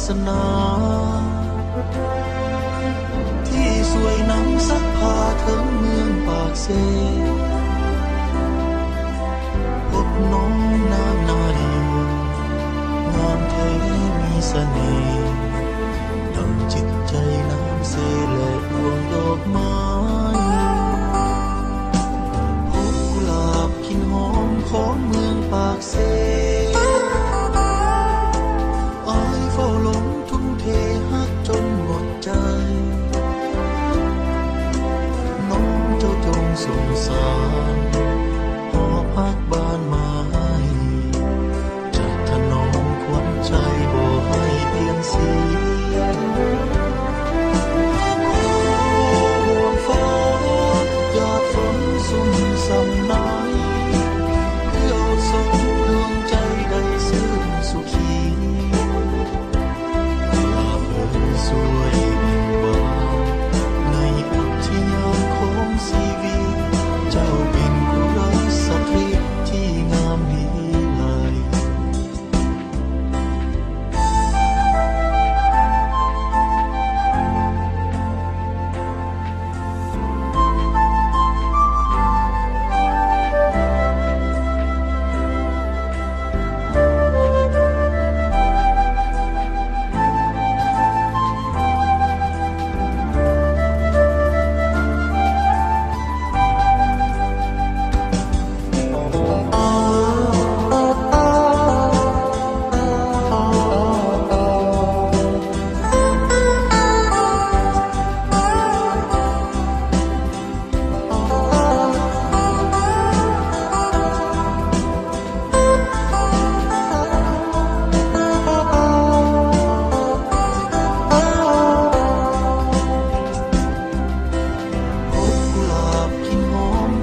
สนาที่สวยน้ำซักผ้าถึงเมืองปากเซพบน้องน้ำนาดีงามแท้มีเสน่ห์ดังจิตใจน้ำเซและดวงดอกไม้พบกุหลาบกลิ่นหอมของเมืองปากเซอ้ายเฝ้าหลงทุ่มเทฮักจนหมดใจน้องเจ้าจงสงสารหอพักบ้านไม้จะถนอมขวัญใจบ่ให้เปลี่ยนสีฟ้าหยาดฝนสุ่มสำน้ำเพื่อส่งดวงใจได้ซื่นสุขีลาเอ่ยสวยยิ่งกว่าในอุทยานของชีวิตเจ้าเป็นกุลสตรีที่งามดีหลาย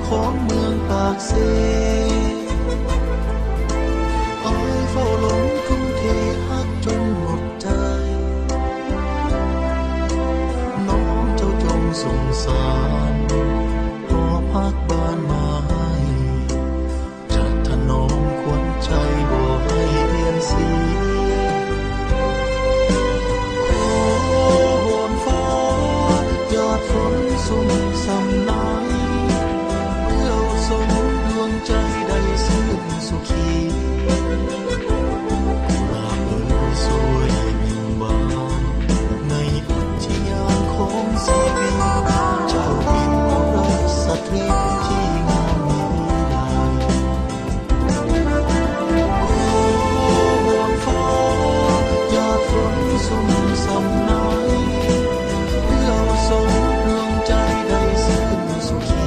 ของเมืองปากเซอ้ายเฝ้าหลงทุ่มเทฮักจนหมดใจน้องเจ้าจงสงสารหอพักบ้านไม้จะถนอมขวัญใจบ่ให้เปลี่ยนสีขอวอนฟ้าหยาดฝนสุ่มสำน้ำดวงใจได้ซื่นสุขีกุหลาบเอ่ยสวยยิ่งบานในอุทยานของชีวิตเจ้าเป็นกุลสตรีที่งามมีหลายโอ้วอนฟ้าหยาดฝนสุ่มสำน้ำเพื่อส่งดวงใจได้ซื่นสุขี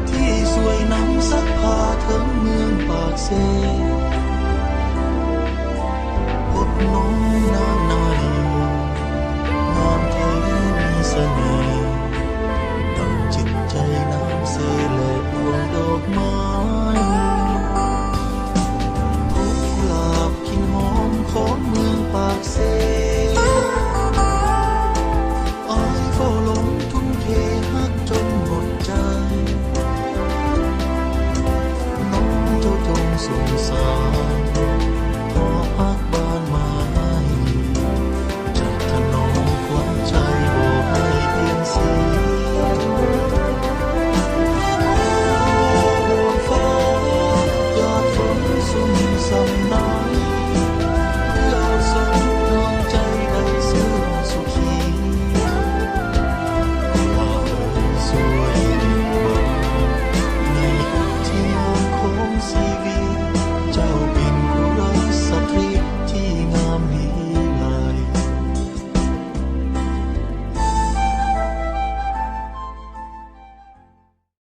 ที่สวยน้ำซักผ้าถึงเมืองปากเซ